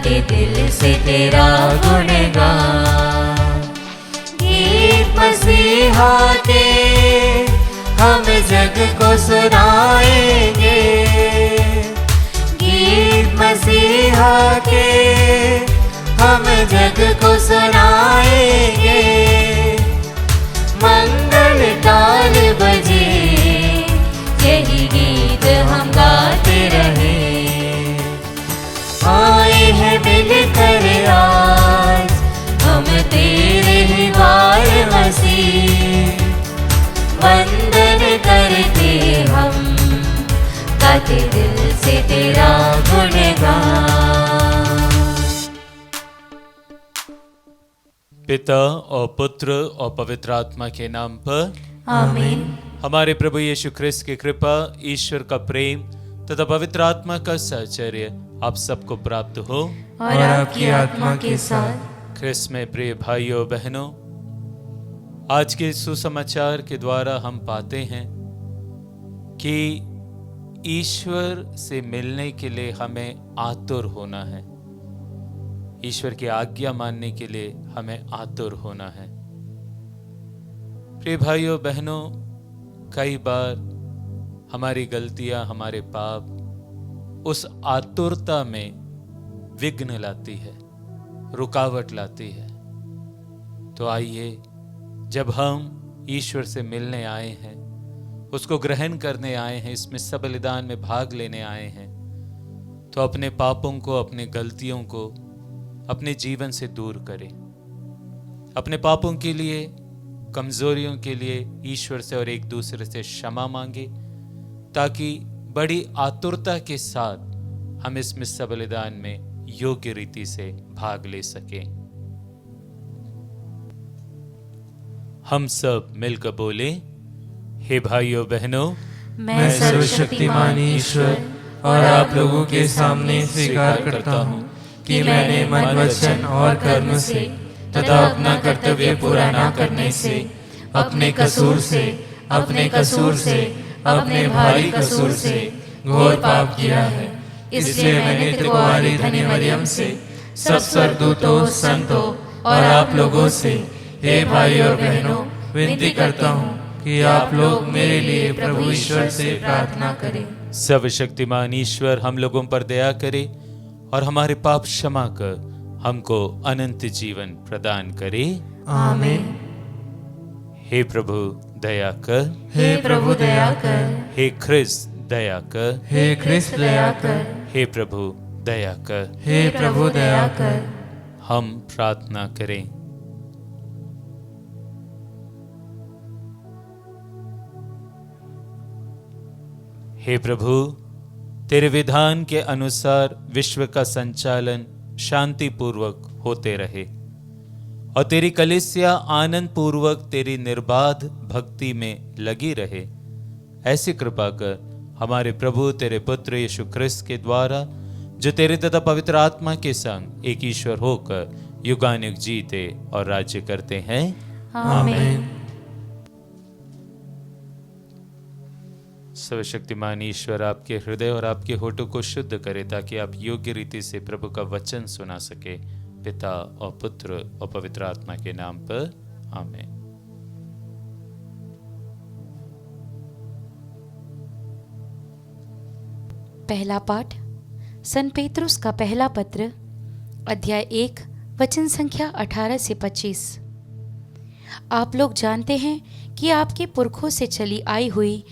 गाते दिल से तेरा गुणगान। गीत मसीहा के हम जग को सुनाएंगे, गीत मसीहा के हम जग को सुनाएंगे। मंगल ताल बजे यही गीत हम गाते रहे। आए हैं मिलकर आज हम तेरे ही बार मसीह, वंदन करते हम गाते दिल से तेरा गुणगान। पिता और पुत्र और पवित्र आत्मा के नाम पर आमीन। हमारे प्रभु यीशु ख्रिस्त की कृपा, ईश्वर का प्रेम तथा पवित्र आत्मा का साहचर्य आप सबको प्राप्त हो और आपकी आत्मा के साथ। ख्रिस्त में प्रिय भाइयों बहनों, आज के सुसमाचार के द्वारा हम पाते हैं कि ईश्वर से मिलने के लिए हमें आतुर होना है, ईश्वर की आज्ञा मानने के लिए हमें आतुर होना है। प्रिय भाइयों बहनों, कई बार हमारी गलतियां, हमारे पाप उस आतुरता में विघ्न लाती है, रुकावट लाती है। तो आइए, जब हम ईश्वर से मिलने आए हैं, उसको ग्रहण करने आए हैं, इसमें सब बलिदान में भाग लेने आए हैं, तो अपने पापों को, अपने गलतियों को अपने जीवन से दूर करें। अपने पापों के लिए, कमजोरियों के लिए ईश्वर से और एक दूसरे से क्षमा मांगे, ताकि बड़ी आतुरता के साथ हम इस मिस्सा बलिदान में योग्य रीति से भाग ले सकें। हम सब मिलकर बोले, हे भाइयों बहनों, मैं सर्वशक्तिमान ईश्वर और आप लोगों के सामने स्वीकार करता हूँ कि मैंने मन, वचन और कर्म से तथा अपना कर्तव्य पूरा न करने से, अपने कसूर से, अपने भारी कसूर से घोर पाप किया है। इसलिए मैंने तुम्हारी धन्य मरियम से, सब स्वर्गदूतों, संतों और आप लोगों से, हे भाई और बहनों, विनती करता हूँ कि आप लोग मेरे लिए प्रभु ईश्वर से प्रार्थना करें। सर्वशक्तिमान ईश्वर हम लोगों पर दया करे और हमारे पाप क्षमा कर हमको अनंत जीवन प्रदान करे। आमीन। हे प्रभु दया कर, हे प्रभु दया कर, हे ख्रिस्त दया कर, हे ख्रिस्त दया कर, हे प्रभु दया कर, हे प्रभु दया कर। हम प्रार्थना करें। हे प्रभु, तेरे विधान के अनुसार विश्व का संचालन शांति पूर्वक होते रहे और तेरी कलीसिया आनंद पूर्वक तेरी निर्बाध भक्ति में लगी रहे। ऐसी कृपा कर हमारे प्रभु तेरे पुत्र यीशु ख्रिस्त के द्वारा, जो तेरे तथा पवित्र आत्मा के संग एक ईश्वर होकर युगानुयुग जीते और राज्य करते हैं। आमीन। सर्वशक्तिमान ईश्वर आपके हृदय और आपके होठों को शुद्ध करे, ताकि आप योग्य रीति से प्रभु का वचन सुना सके। पिता और पुत्र और पवित्र आत्मा के नाम पर आमीन। पहला पाठ संत पेतरुस का पहला पत्र, अध्याय 1, वचन संख्या 18 से 25। आप लोग जानते हैं कि आपके पुरखों से चली आई हुई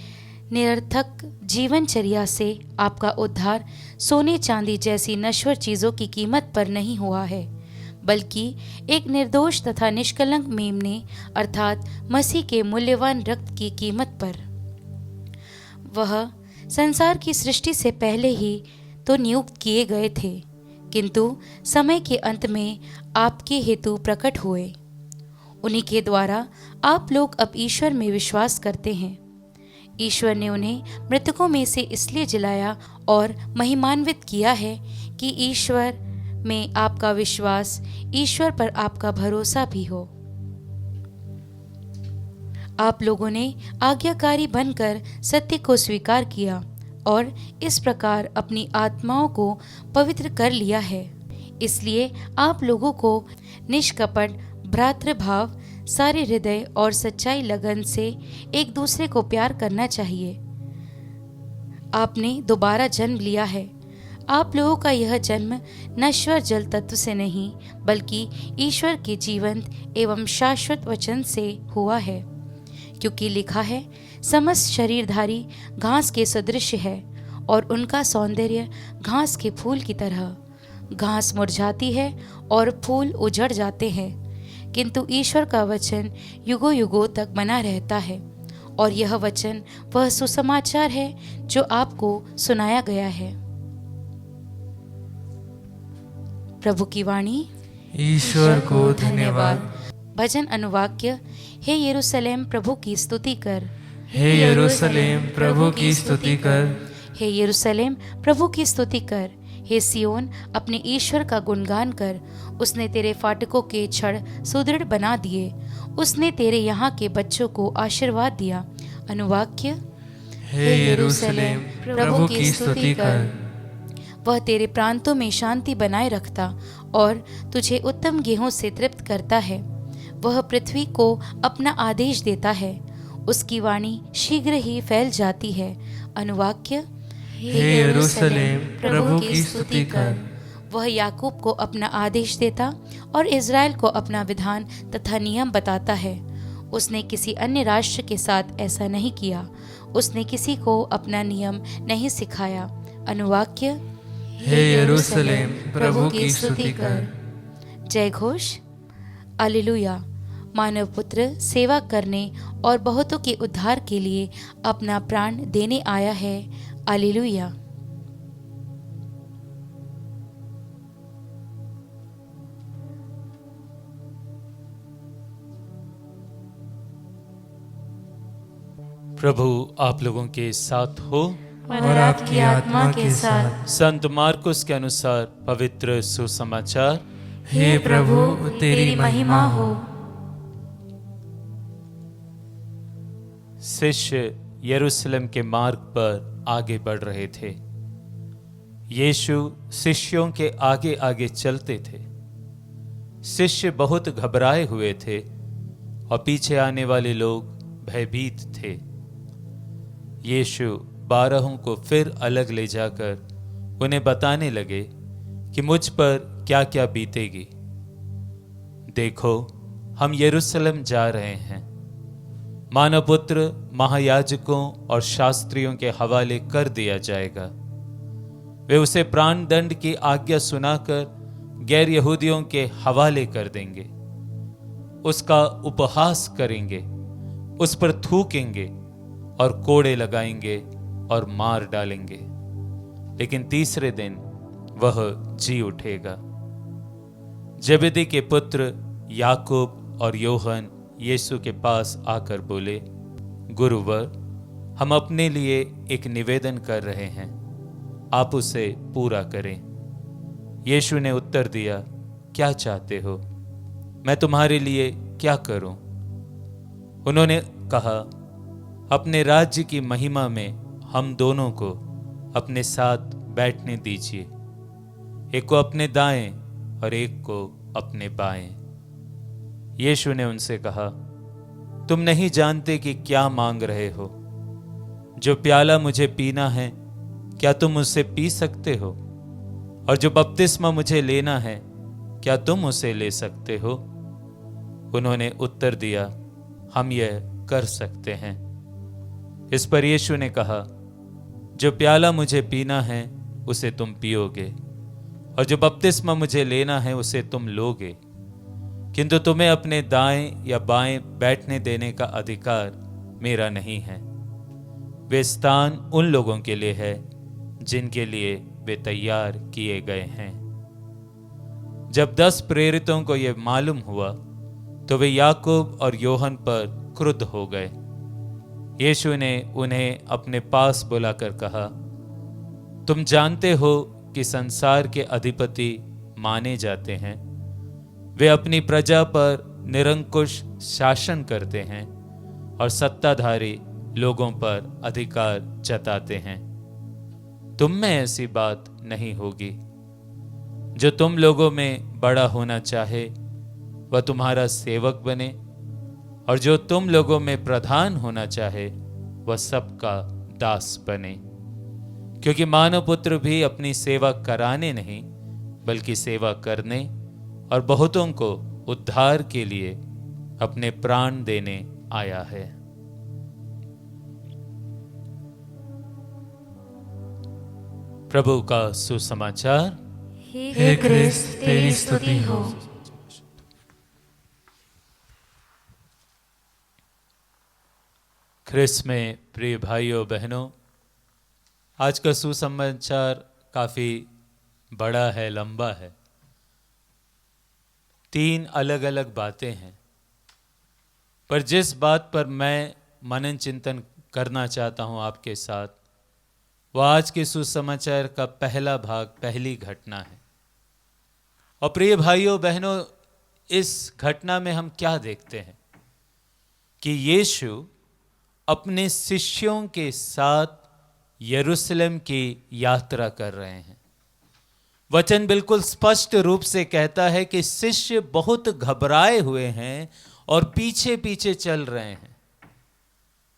निरर्थक जीवनचर्या से आपका उद्धार सोने चांदी जैसी नश्वर चीज़ों की कीमत पर नहीं हुआ है, बल्कि एक निर्दोष तथा निष्कलंक मेमने अर्थात मसीह के मूल्यवान रक्त की कीमत पर। वह संसार की सृष्टि से पहले ही तो नियुक्त किए गए थे, किंतु समय के अंत में आपके हेतु प्रकट हुए। उन्हीं के द्वारा आप लोग अब ईश्वर में विश्वास करते हैं। ईश्वर ने उन्हें मृतकों में से इसलिए जिलाया और महिमान्वित किया है कि ईश्वर में आपका विश्वास, ईश्वर पर आपका भरोसा भी हो। आप लोगों ने आज्ञाकारी बनकर सत्य को स्वीकार किया और इस प्रकार अपनी आत्माओं को पवित्र कर लिया है। इसलिए आप लोगों को निष्कपट भ्रातृभाव, सारे हृदय और सच्चाई लगन से एक दूसरे को प्यार करना चाहिए। आपने दोबारा जन्म लिया है। आप लोगों का यह जन्म नश्वर जल तत्व से नहीं, बल्कि ईश्वर के जीवंत एवं शाश्वत वचन से हुआ है। क्योंकि लिखा है, समस्त शरीरधारी घास के सदृश है और उनका सौंदर्य घास के फूल की तरह। घास मुरझाती है और फूल उजड़ जाते हैं, किंतु ईश्वर का वचन युगों युगों तक बना रहता है। और यह वचन वह सुसमाचार है जो आपको सुनाया गया है। प्रभु की वाणी। ईश्वर को धन्यवाद। भजन अनुवाक्य। हे यरूशलेम, प्रभु की स्तुति कर। हे यरूशलेम, प्रभु की स्तुति कर। हे यरूशलेम, प्रभु की स्तुति कर। हे सियोन, अपने ईश्वर का गुणगान कर। उसने तेरे फाटकों के छड़ सुदृढ़ बना दिए। उसने तेरे यहाँ के बच्चों को आशीर्वाद दिया। अनुवाक्य। हे यरूशलेम, प्रभु की स्तुति कर। वह तेरे प्रांतों में शांति बनाए रखता और तुझे उत्तम गेहूं से तृप्त करता है। वह पृथ्वी को अपना आदेश देता है, उसकी वाणी शीघ्र ही फैल जाती है। अनुवाक्य। हे यरूशलेम, प्रभु की स्तुति कर। वह याकूब को अपना आदेश देता और इज़राइल को अपना विधान तथा नियम बताता है। उसने किसी अन्य राष्ट्र के साथ ऐसा नहीं किया। उसने किसी को अपना नियम नहीं सिखाया। अनुवाक्य। हे यरूशलेम, प्रभु की स्तुति कर। जय घोष। हालेलुया। मानव पुत्र सेवा करने और बहुतों के उद्धार के लिए अपना प्राण देने आया है। हालेलुया। प्रभु आप लोगों के साथ हो और आपकी आत्मा के साथ। संत मार्कुस के अनुसार पवित्र सुसमाचार। हे प्रभु, तेरी महिमा हो। शिष्य यरूशलेम के मार्ग पर आगे बढ़ रहे थे। यीशु शिष्यों के आगे आगे चलते थे। शिष्य बहुत घबराए हुए थे और पीछे आने वाले लोग भयभीत थे। यीशु 12 को फिर अलग ले जाकर उन्हें बताने लगे कि मुझ पर क्या क्या बीतेगी। देखो, हम यरूशलेम जा रहे हैं। मानव पुत्र महायाजकों और शास्त्रियों के हवाले कर दिया जाएगा। वे उसे प्राण दंड की आज्ञा सुनाकर गैर यहूदियों के हवाले कर देंगे। उसका उपहास करेंगे, उस पर थूकेंगे और कोड़े लगाएंगे और मार डालेंगे, लेकिन तीसरे दिन वह जी उठेगा। जबेदी के पुत्र याकूब और योहन यीशु के पास आकर बोले, गुरुवर, हम अपने लिए एक निवेदन कर रहे हैं, आप उसे पूरा करें। यीशु ने उत्तर दिया, क्या चाहते हो? मैं तुम्हारे लिए क्या करूं? उन्होंने कहा, अपने राज्य की महिमा में हम दोनों को अपने साथ बैठने दीजिए, एक को अपने दाएं और एक को अपने बाएं। यीशु ने उनसे कहा, तुम नहीं जानते कि क्या मांग रहे हो। जो प्याला मुझे पीना है, क्या तुम उससे पी सकते हो? और जो बपतिस्मा मुझे लेना है, क्या तुम उसे ले सकते हो? उन्होंने उत्तर दिया, हम यह कर सकते हैं। इस पर यीशु ने कहा, जो प्याला मुझे पीना है उसे तुम पियोगे, और जो बपतिस्मा मुझे लेना है उसे तुम लोगे, किंतु तुम्हें अपने दाएं या बाएं बैठने देने का अधिकार मेरा नहीं है। वे स्थान उन लोगों के लिए है जिनके लिए वे तैयार किए गए हैं। जब 10 प्रेरितों को यह मालूम हुआ तो वे याकूब और योहन पर क्रुद्ध हो गए। यीशु ने उन्हें अपने पास बुलाकर कहा, तुम जानते हो कि संसार के अधिपति माने जाते हैं। वे अपनी प्रजा पर निरंकुश शासन करते हैं और सत्ताधारी लोगों पर अधिकार जताते हैं। तुम में ऐसी बात नहीं होगी। जो तुम लोगों में बड़ा होना चाहे वह तुम्हारा सेवक बने, और जो तुम लोगों में प्रधान होना चाहे वह सबका दास बने। क्योंकि मानव पुत्र भी अपनी सेवा कराने नहीं बल्कि सेवा करने और बहुतों को उद्धार के लिए अपने प्राण देने आया है। प्रभु का सुसमाचार। हे क्रिस्त तेरी स्तुति हो। ख्रिस्त में प्रिय भाइयों बहनों, आज का सुसमाचार काफी बड़ा है, लंबा है। 3 अलग अलग बातें हैं, पर जिस बात पर मैं मनन चिंतन करना चाहता हूं आपके साथ, वह आज के सुसमाचार का पहला भाग, पहली घटना है। और प्रिय भाइयों बहनों, इस घटना में हम क्या देखते हैं कि यीशु अपने शिष्यों के साथ यरूशलेम की यात्रा कर रहे हैं। वचन बिल्कुल स्पष्ट रूप से कहता है कि शिष्य बहुत घबराए हुए हैं और पीछे पीछे चल रहे हैं।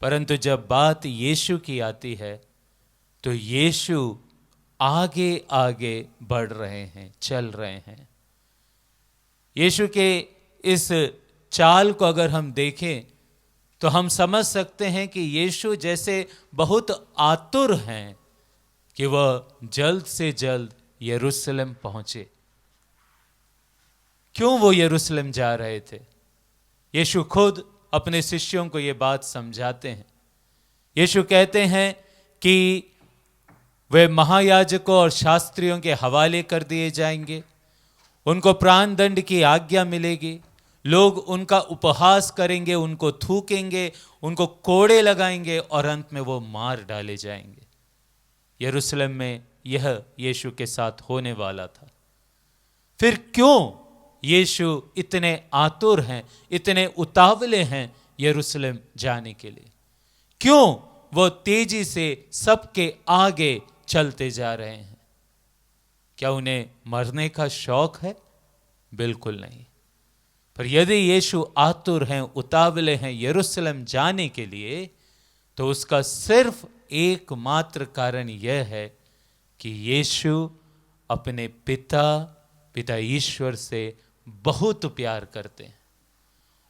परंतु जब बात यीशु की आती है तो यीशु आगे आगे बढ़ रहे हैं, चल रहे हैं। यीशु के इस चाल को अगर हम देखें तो हम समझ सकते हैं कि यीशु जैसे बहुत आतुर हैं कि वह जल्द से जल्द यरूशलेम पहुंचे। क्यों वो यरूशलेम जा रहे थे? यीशु खुद अपने शिष्यों को यह बात समझाते हैं। यीशु कहते हैं कि वे महायाजकों और शास्त्रियों के हवाले कर दिए जाएंगे, उनको प्राण दंड की आज्ञा मिलेगी, लोग उनका उपहास करेंगे, उनको थूकेंगे, उनको कोड़े लगाएंगे और अंत में वो मार डाले जाएंगे। यरूशलेम में यह यीशु के साथ होने वाला था। फिर क्यों यीशु इतने आतुर हैं, इतने उतावले हैं यरूशलेम जाने के लिए? क्यों वो तेजी से सबके आगे चलते जा रहे हैं? क्या उन्हें मरने का शौक है? बिल्कुल नहीं। पर यदि यीशु आतुर हैं, उतावले हैं यरूशलेम जाने के लिए, तो उसका सिर्फ एकमात्र कारण यह है कि यीशु अपने पिता ईश्वर से बहुत प्यार करते हैं।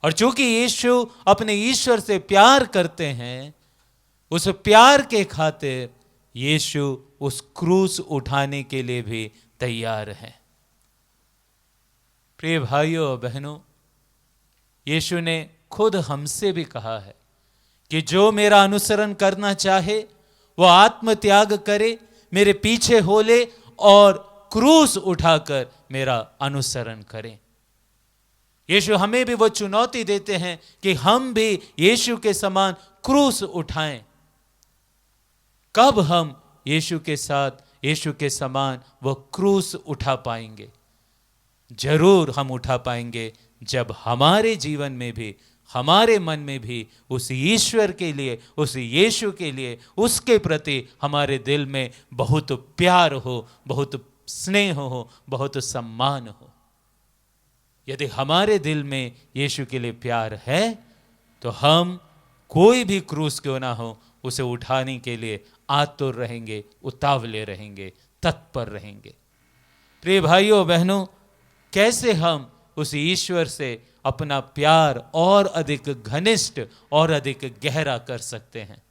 और चूंकि यीशु अपने ईश्वर से प्यार करते हैं, उस प्यार के खातिर यीशु उस क्रूस उठाने के लिए भी तैयार है। प्रिय भाइयों और बहनों, यीशु ने खुद हमसे भी कहा है कि जो मेरा अनुसरण करना चाहे वो आत्मत्याग करे, मेरे पीछे हो ले और क्रूस उठाकर मेरा अनुसरण करें। यीशु हमें भी वो चुनौती देते हैं कि हम भी यीशु के समान क्रूस उठाएं। कब हम यीशु के साथ, यीशु के समान वो क्रूस उठा पाएंगे? जरूर हम उठा पाएंगे जब हमारे जीवन में भी, हमारे मन में भी उस ईश्वर के लिए, उस यीशु के लिए, उसके प्रति हमारे दिल में बहुत प्यार हो, बहुत स्नेह हो, बहुत सम्मान हो। यदि हमारे दिल में यीशु के लिए प्यार है तो हम कोई भी क्रूस क्यों ना हो, उसे उठाने के लिए आतुर रहेंगे, उतावले रहेंगे, तत्पर रहेंगे। प्रिय भाइयों बहनों, कैसे हम उस ईश्वर से अपना प्यार और अधिक घनिष्ठ और अधिक गहरा कर सकते हैं?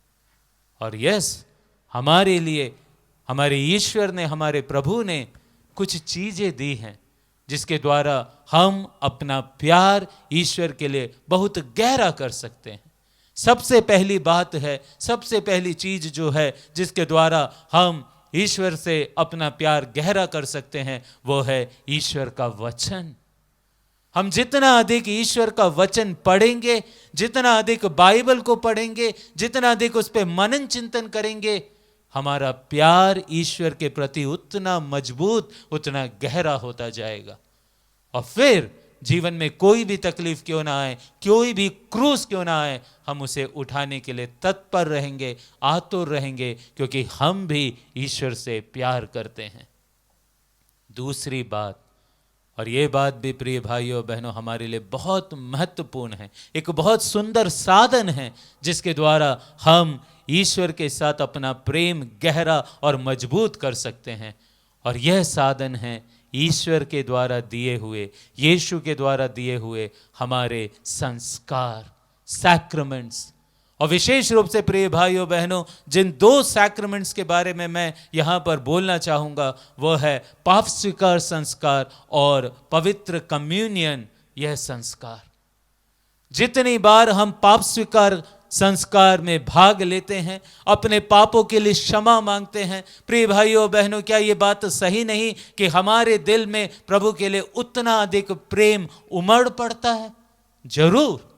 और हमारे लिए हमारे ईश्वर ने, हमारे प्रभु ने कुछ चीजें दी हैं जिसके द्वारा हम अपना प्यार ईश्वर के लिए बहुत गहरा कर सकते हैं। सबसे पहली बात है, सबसे पहली चीज जो है जिसके द्वारा हम ईश्वर से अपना प्यार गहरा कर सकते हैं, वो है ईश्वर का वचन। हम जितना अधिक ईश्वर का वचन पढ़ेंगे, जितना अधिक बाइबल को पढ़ेंगे, जितना अधिक उस पर मनन चिंतन करेंगे, हमारा प्यार ईश्वर के प्रति उतना मजबूत, उतना गहरा होता जाएगा। और फिर जीवन में कोई भी तकलीफ क्यों ना आए, कोई भी क्रूस क्यों ना आए, हम उसे उठाने के लिए तत्पर रहेंगे, आतुर रहेंगे, क्योंकि हम भी ईश्वर से प्यार करते हैं। दूसरी बात, और ये बात भी प्रिय भाइयों बहनों हमारे लिए बहुत महत्वपूर्ण है, एक बहुत सुंदर साधन है जिसके द्वारा हम ईश्वर के साथ अपना प्रेम गहरा और मजबूत कर सकते हैं। और यह साधन है ईश्वर के द्वारा दिए हुए, यीशु के द्वारा दिए हुए हमारे संस्कार, सैक्रामेंट्स। और विशेष रूप से प्रिय भाइयों बहनों, जिन 2 सैक्रामेंट्स के बारे में मैं यहाँ पर बोलना चाहूँगा वो है पाप स्वीकार संस्कार और पवित्र कम्युनियन। यह संस्कार, जितनी बार हम पाप स्वीकार संस्कार में भाग लेते हैं, अपने पापों के लिए क्षमा मांगते हैं, प्रिय भाइयों बहनों, क्या ये बात सही नहीं कि हमारे दिल में प्रभु के लिए उतना अधिक प्रेम उमड़ पड़ता है? जरूर,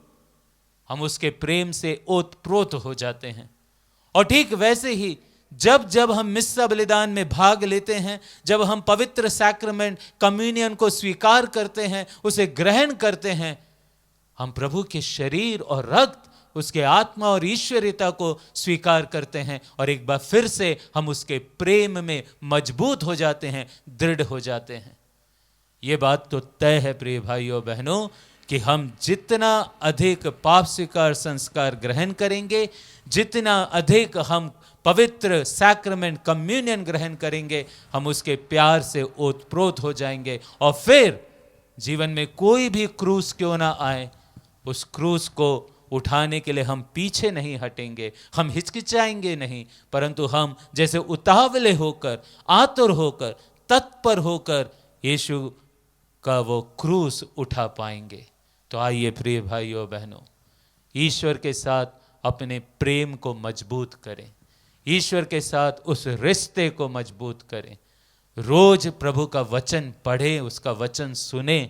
हम उसके प्रेम से ओतप्रोत हो जाते हैं। और ठीक वैसे ही जब जब हम मिस्सा बलिदान में भाग लेते हैं, जब हम पवित्र सैक्रामेंट कम्युनियन को स्वीकार करते हैं, उसे ग्रहण करते हैं, हम प्रभु के शरीर और रक्त, उसके आत्मा और ईश्वरीयता को स्वीकार करते हैं, और एक बार फिर से हम उसके प्रेम में मजबूत हो जाते हैं, दृढ़ हो जाते हैं। ये बात तो तय है प्रिय भाइयों बहनों कि हम जितना अधिक पाप स्वीकार संस्कार ग्रहण करेंगे, जितना अधिक हम पवित्र सैक्रामेंट कम्युनियन ग्रहण करेंगे, हम उसके प्यार से ओतप्रोत हो जाएंगे। और फिर जीवन में कोई भी क्रूस क्यों ना आए, उस क्रूस को उठाने के लिए हम पीछे नहीं हटेंगे, हम हिचकिचाएंगे नहीं, परंतु हम जैसे उतावले होकर, आतुर होकर, तत्पर होकर यीशु का वो क्रूस उठा पाएंगे। तो आइए प्रिय भाइयों बहनों, ईश्वर के साथ अपने प्रेम को मजबूत करें, ईश्वर के साथ उस रिश्ते को मजबूत करें। रोज प्रभु का वचन पढ़ें, उसका वचन सुने,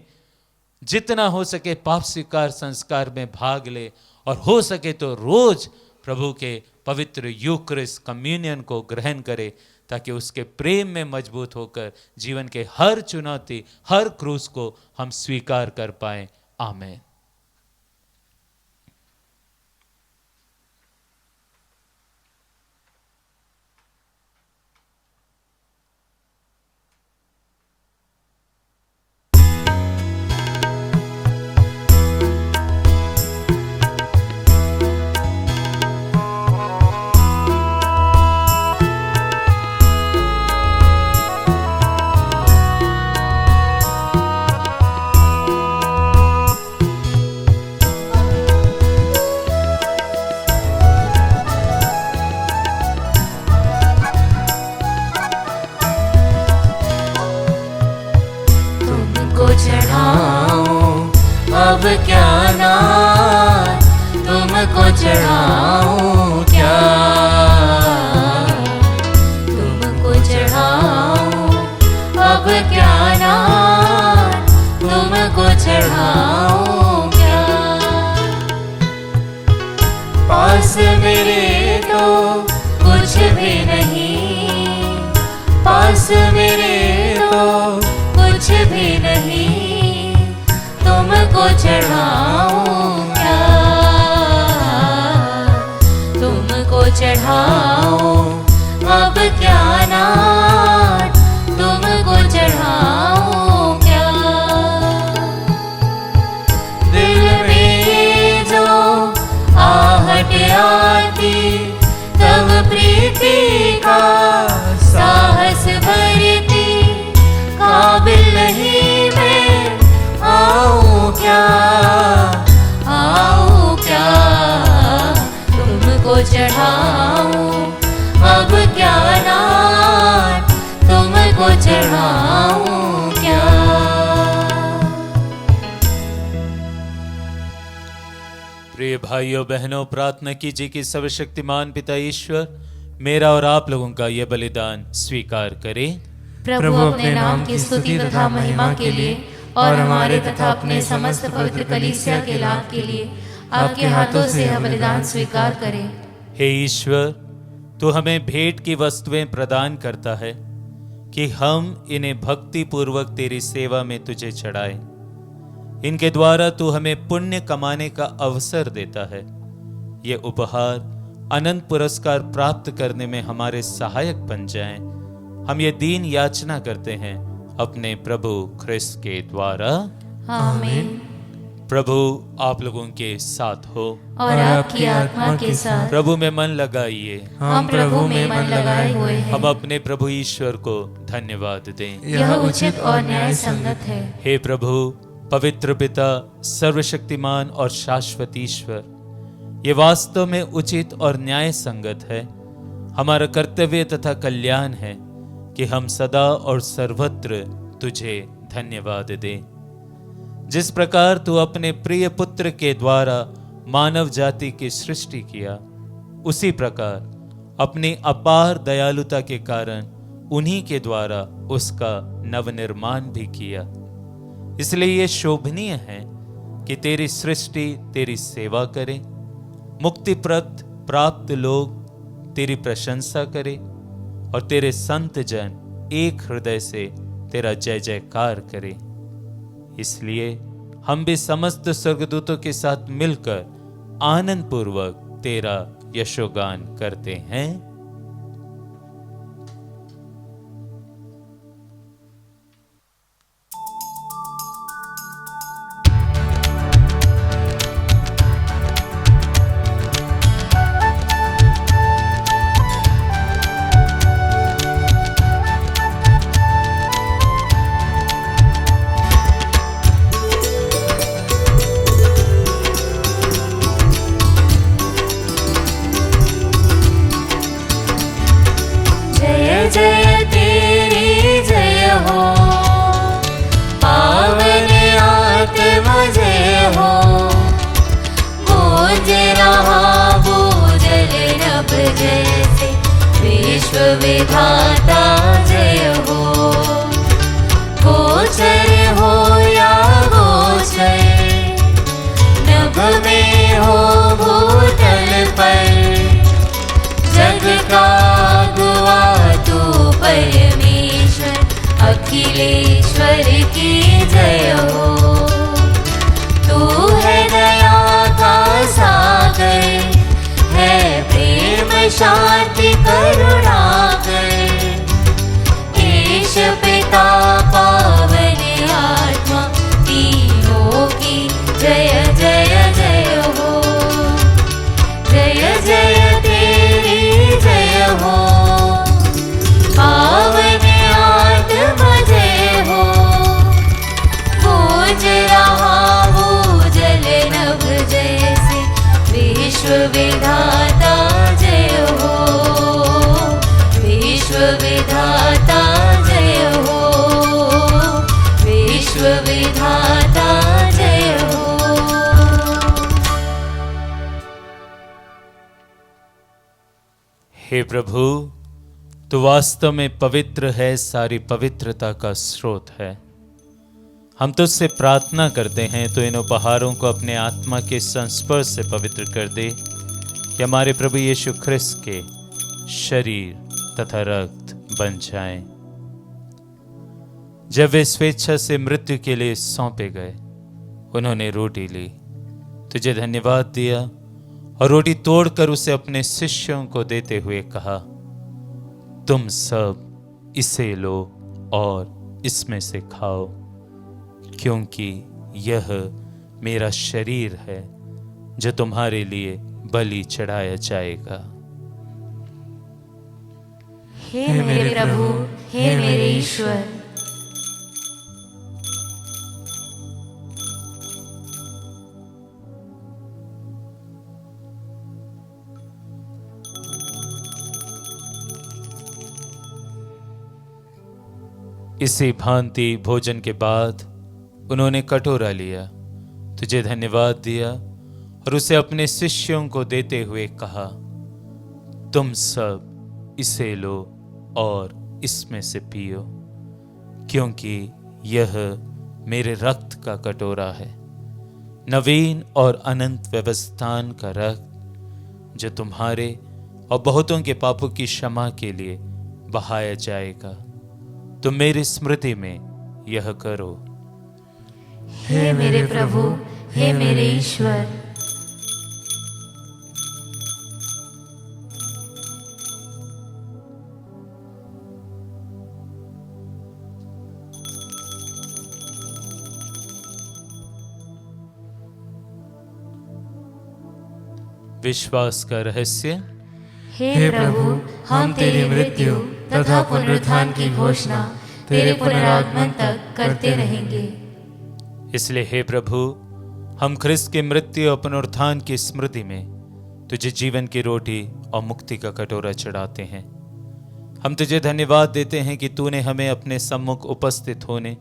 जितना हो सके पाप स्वीकार संस्कार में भाग ले, और हो सके तो रोज प्रभु के पवित्र यूकरिस्ट कम्युनियन को ग्रहण करे, ताकि उसके प्रेम में मजबूत होकर जीवन के हर चुनौती, हर क्रूस को हम स्वीकार कर पाएं। आमीन। अब क्या नाथ तुमको चढ़ाऊं, क्या तुमको चढ़ाऊं, अब क्या नाथ तुमको चढ़ाऊं, क्या पास मेरे तो कुछ भी नहीं, पास मेरे तो कुछ भी नहीं, तुमको चढ़ाऊं, क्या तुमको चढ़ाऊं, अब क्या नाथ तुमको चढ़ाऊं, क्या दिल में जो आहट आती, तब प्रीति का साहस भरती, काबिल नहीं मैं आऊं क्या, आऊं क्या, तुमको चढ़ाऊं, अब क्या नाथ तुमको चढ़ाऊं, क्या। प्रिय भाइयों बहनों, प्रार्थना कीजिए कि सर्वशक्तिमान पिता ईश्वर मेरा और आप लोगों का यह बलिदान स्वीकार करे। प्रभु अपने नाम की स्तुति तथा महिमा के लिए और हमारे तथा अपने समस्त पवित्र कलीसिया के लाभ के लिए आपके हाथों से यह बलिदान स्वीकार करें। हे ईश्वर, तू हमें भेंट की वस्तुएं प्रदान करता है कि हम इन्हें भक्ति पूर्वक तेरी सेवा में तुझे चढ़ाएं। इनके द्वारा तू हमें पुण्य कमाने का अवसर देता है। ये उपहार अनंत पुरस्कार प्राप्त करने में हमारे सहायक बन जाएं। हम ये दीन याचना करते हैं अपने प्रभु ख्रिस्त के द्वारा। आमीन। प्रभु आप लोगों के साथ हो और आपकी आत्मा के साथ। प्रभु में मन लगाइए। हम प्रभु में मन लगाए हुए हैं। हम अपने प्रभु ईश्वर को धन्यवाद दें। यह उचित और न्याय संगत है। हे प्रभु, पवित्र पिता, सर्वशक्तिमान और शाश्वत ईश्वर, ये वास्तव में उचित और न्याय संगत है, हमारा कर्तव्य तथा कल्याण है कि हम सदा और सर्वत्र तुझे धन्यवाद दें। जिस प्रकार तू अपने प्रिय पुत्र के द्वारा मानव जाति की सृष्टि किया, उसी प्रकार अपनी अपार दयालुता के कारण उन्हीं के द्वारा उसका नवनिर्माण भी किया। इसलिए ये शोभनीय है कि तेरी सृष्टि तेरी सेवा करे, मुक्तिप्रद प्राप्त लोग तेरी प्रशंसा करें और तेरे संत जन एक हृदय से तेरा जय जयकार करें। इसलिए हम भी समस्त स्वर्गदूतों के साथ मिलकर आनंद पूर्वक तेरा यशोगान करते हैं। विधाता जय हो। गोचर हो या गोचर, नभ में हो भूतल पर, जग का गुआ तू परमेश्वर, अखिलेश्वर की जय हो। तू है दया का सागर, है प्रेम शांति करुणा कर। ईश पिता पावन आत्मा, तीनों की जय जय जय हो। जय जय तेरी जय हो, पावन आत्मा जय हो। गूंज रहा वो जल नभ जैसे, विश्व विधाता जय हो। विश्व विधाता जय हो। विश्व विधाता जय हो। हे प्रभु, तू वास्तव में पवित्र है, सारी पवित्रता का स्रोत है। हम तुझसे प्रार्थना करते हैं तो इन उपहारों को अपने आत्मा के संस्पर्श से पवित्र कर दे, कि हमारे प्रभु यीशु ख्रिस्त के शरीर तथा रक्त बन जाएं। जब वे स्वेच्छा से मृत्यु के लिए सौंपे गए, उन्होंने रोटी ली, तुझे धन्यवाद दिया और रोटी तोड़कर उसे अपने शिष्यों को देते हुए कहा, तुम सब इसे लो और इसमें से खाओ, क्योंकि यह मेरा शरीर है जो तुम्हारे लिए बलि चढ़ाया जाएगा। हे मेरे प्रभु, हे मेरे ईश्वर। इसी भांति भोजन के बाद उन्होंने कटोरा लिया, तुझे धन्यवाद दिया और उसे अपने शिष्यों को देते हुए कहा, तुम सब इसे लो और इसमें से पियो, क्योंकि यह मेरे रक्त का कटोरा है, नवीन और अनंत व्यवस्थान का रक्त, जो तुम्हारे और बहुतों के पापों की क्षमा के लिए बहाया जाएगा। तुम मेरी स्मृति में यह करो। हे मेरे प्रभु, हे मेरे ईश्वर। विश्वास का रहस्य। हे प्रभु, हम तेरी मृत्यु तथा पुनरुत्थान की घोषणा तेरे पुनरागमन तक करते रहेंगे। इसलिए हे प्रभु, हम ख्रिस्त की मृत्यु और पुनरुत्थान की स्मृति में तुझे जीवन की रोटी और मुक्ति का कटोरा चढ़ाते हैं। हम तुझे धन्यवाद देते हैं कि तूने हमें अपने सम्मुख उपस्थित होने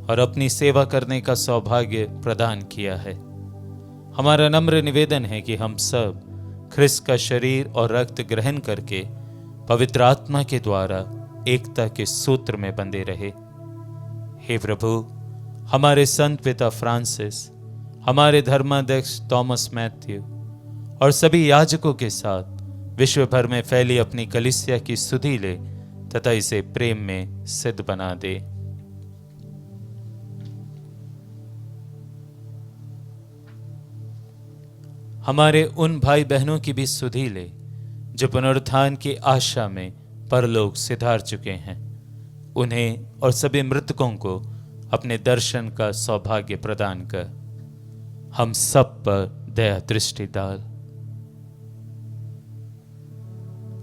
और अपनी सेवा करने का सौभाग्य प्रदान किया है। हमारा नम्र निवेदन है कि हम सब ख्रिस्त का शरीर और रक्त ग्रहण करके पवित्र आत्मा के द्वारा एकता के सूत्र में बंधे रहे। हे प्रभु, हमारे संत पिता फ्रांसिस, हमारे धर्माध्यक्ष थॉमस मैथ्यू और सभी याजकों के साथ विश्व भर में फैली अपनी कलीसिया की सुधि ले तथा इसे प्रेम में सिद्ध बना दे। हमारे उन भाई बहनों की भी सुधि ले जो पुनरुत्थान की आशा में परलोक सिधार चुके हैं। उन्हें और सभी मृतकों को अपने दर्शन का सौभाग्य प्रदान कर हम सब पर दया दृष्टि डाल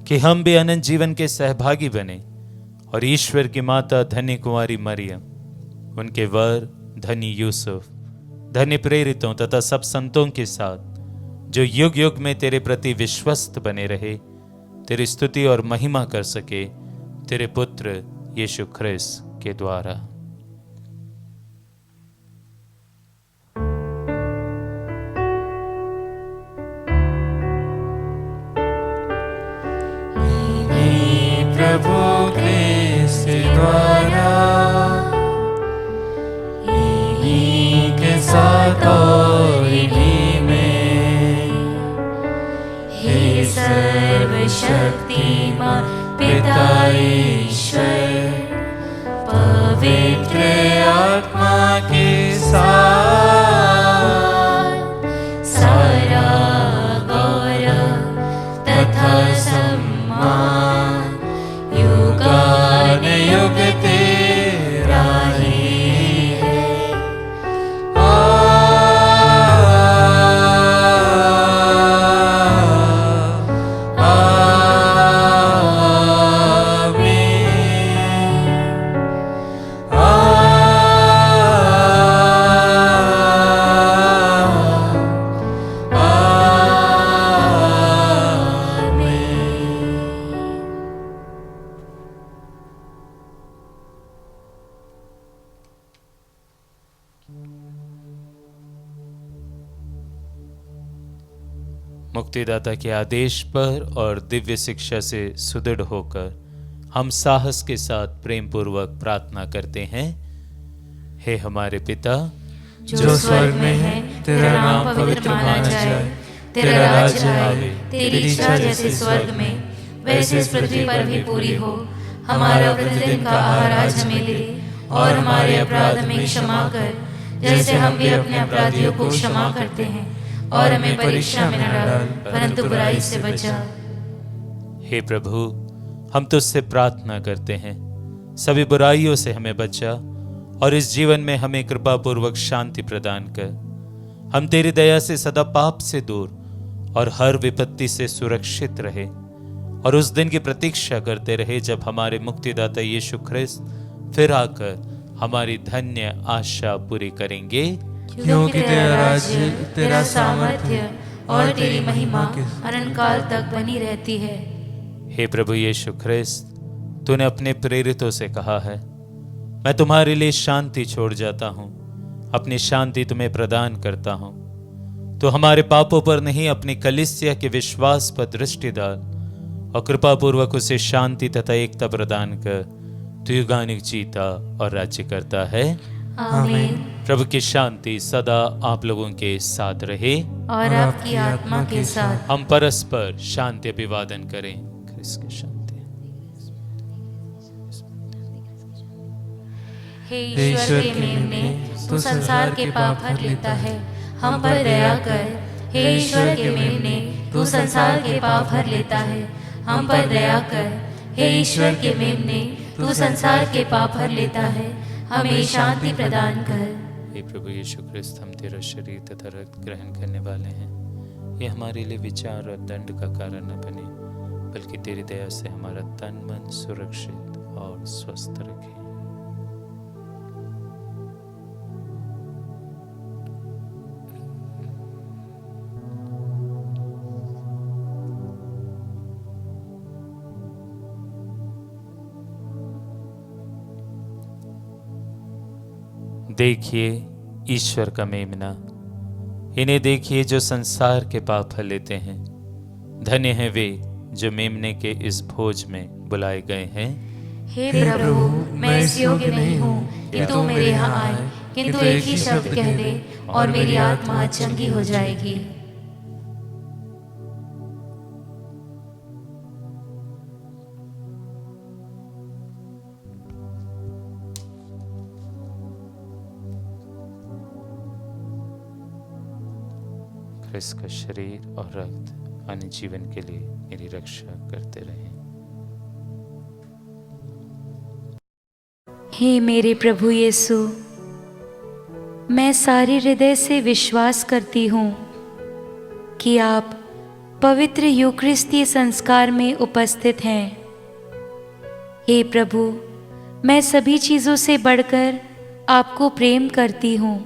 कि हम भी अनंत जीवन के सहभागी बने और ईश्वर की माता धन्य कुंवारी मरियम, उनके वर धनी यूसुफ, धन्य प्रेरितों तथा सब संतों के साथ जो युग युग में तेरे प्रति विश्वस्त बने रहे, तेरी स्तुति और महिमा कर सके तेरे पुत्र यीशु ख्रिस्त के द्वारा। प्रभु ख्रिस्त द्वारा इन्हीं के साथ और इन्हीं में, हे सर्वशक्तिमान पिता ईश्वर, पवित्र आत्मा के साथ सारा गौरव तथा सम्मान युग तेरा ही है। मुक्तिदाता के आदेश पर और दिव्य शिक्षा से सुदृढ़ होकर हम साहस के साथ प्रेम पूर्वक प्रार्थना करते हैं। हे हमारे पिता जो स्वर्ग में है, तेरा नाम पवित्र माना जाए, तेरा राज्य आए, तेरी इच्छा जैसे स्वर्ग में वैसे इस पृथ्वी पर भी पूरी हो। हमारा प्रतिदिन का आहार आज हमें दे और हमारे अपराध हमें क्षमा कर, जैसे हम भी अपने अपराधियों को क्षमा करते हैं, और हमें परीक्षा में न डाल परंतु बुराई से बचा। हे प्रभु, हम तुझसे प्रार्थना करते हैं, सभी बुराइयों से हमें बचा और इस जीवन में हमें कृपा पूर्वक शांति प्रदान कर। हम तेरी दया से सदा पाप से दूर और हर विपत्ति से सुरक्षित रहे और उस दिन की प्रतीक्षा करते रहे जब हमारे मुक्तिदाता यीशु ख्रिस्त फिर आकर हमारी धन्य आशा पूरी करेंगे। क्योंकि तेरा राज्य, तेरा सामर्थ्य और तेरी महिमा अनंत काल तक बनी रहती है। हे प्रभु यीशु ख्रिस्त, तूने अपने प्रेरितों से कहा है, मैं तुम्हारे लिए शांति छोड़ जाता हूँ, अपनी शांति तुम्हें प्रदान करता हूँ। तो हमारे पापों पर नहीं, अपनी कलीसिया के विश्वास पर दृष्टि डाल और कृपा पूर्वक उसे शांति तथा एकता प्रदान कर। तू युगानुग जीता और राज्य करता है। आमीन। प्रभु की शांति सदा आप लोगों के साथ रहे और आपकी आत्मा के साथ। हम परस्पर शांति अभिवादन करें। ख्रिस्त की शांति। हे ईश्वर के मेमने, तू संसार के पाप हर लेता है, हम पर दया कर। हे ईश्वर के मेमने, तू संसार के पाप हर लेता है, हम पर दया कर। हे ईश्वर के मेमने, तू संसार के पाप हर लेता है, हमें शांति प्रदान कर। हे प्रभु यीशु ख्रिस्त, हम तेरा शरीर तथा रक्त ग्रहण करने वाले हैं। ये हमारे लिए विचार और दंड का कारण न बने, बल्कि तेरी दया से हमारा तन मन सुरक्षित और स्वस्थ रखे। देखिए ईश्वर का मेमना, इन्हें देखिए जो संसार के पाप हर लेते हैं। धन्य हैं वे जो मेमने के इस भोज में बुलाए गए हैं। हे प्रभु, मैं इस योग्य नहीं हूँ कि तू मेरे यहाँ आए, किंतु एक ही शब्द कह दे और मेरी आत्मा चंगी हो जाएगी। ख्रिस्त का शरीर और रक्त अन्य जीवन के लिए मेरी रक्षा करते रहें। हे मेरे प्रभु यीशु, मैं सारे हृदय से विश्वास करती हूँ कि आप पवित्र यूकरिस्तीय संस्कार में उपस्थित हैं। हे प्रभु, मैं सभी चीज़ों से बढ़कर आपको प्रेम करती हूँ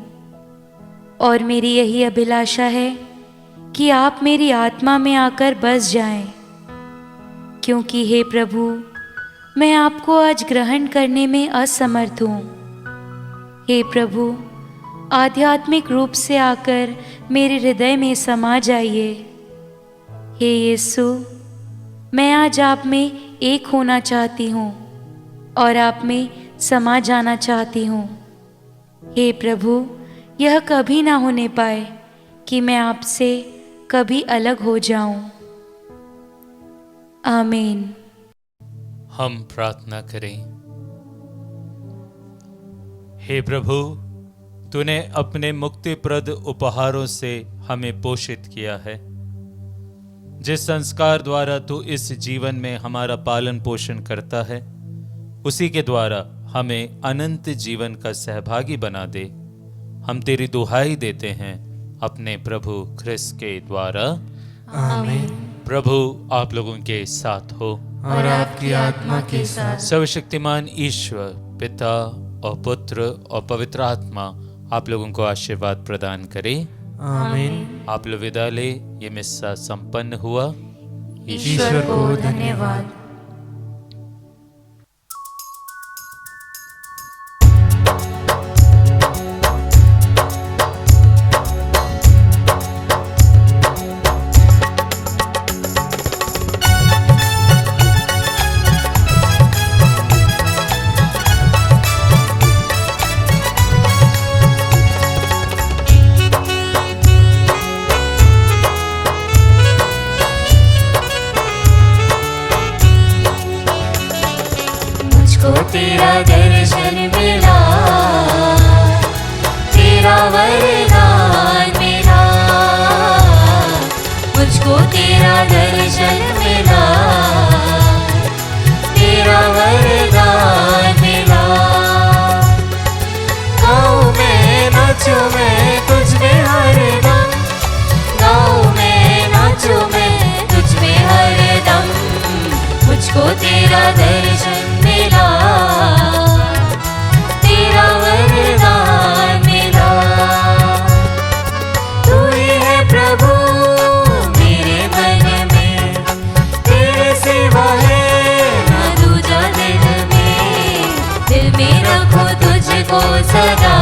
और मेरी यही अभिलाषा है कि आप मेरी आत्मा में आकर बस जाएं, क्योंकि हे प्रभु, मैं आपको आज ग्रहण करने में असमर्थ हूँ। हे प्रभु, आध्यात्मिक रूप से आकर मेरे हृदय में समा जाइए। हे यीशु, मैं आज आप में एक होना चाहती हूँ और आप में समा जाना चाहती हूँ। हे प्रभु, यह कभी ना होने पाए कि मैं आपसे कभी अलग हो जाऊं। आमीन। हम प्रार्थना करें। हे प्रभु, तूने अपने मुक्तिप्रद उपहारों से हमें पोषित किया है। जिस संस्कार द्वारा तू इस जीवन में हमारा पालन पोषण करता है, उसी के द्वारा हमें अनंत जीवन का सहभागी बना दे। हम तेरी दुहाई देते हैं अपने प्रभु ख्रिस्त के द्वारा। आमीन। प्रभु आप लोगों के साथ हो और आपकी आत्मा के साथ। सर्वशक्तिमान ईश्वर पिता और पुत्र और पवित्र आत्मा आप लोगों को आशीर्वाद प्रदान करे। आमीन। आप लोग विदा ले। ये मिस्सा संपन्न हुआ। ईश्वर को धन्यवाद। तेरा दर्शन मिला, तेरा वरदान मिला, मुझको तेरा दर्शन मिला, तेरा वरदान मिला। गाऊं मैं नाचूं मैं तुझ में हरदम, गाऊं मैं नाचूं मैं तुझ में हरदम, मुझको तेरा दर्शन मिला, तेरा वरदान मिला। तू ही है प्रभु मेरे मन में, तेरे सिवा है ना दूजा दिल में रखो तुझको सदा।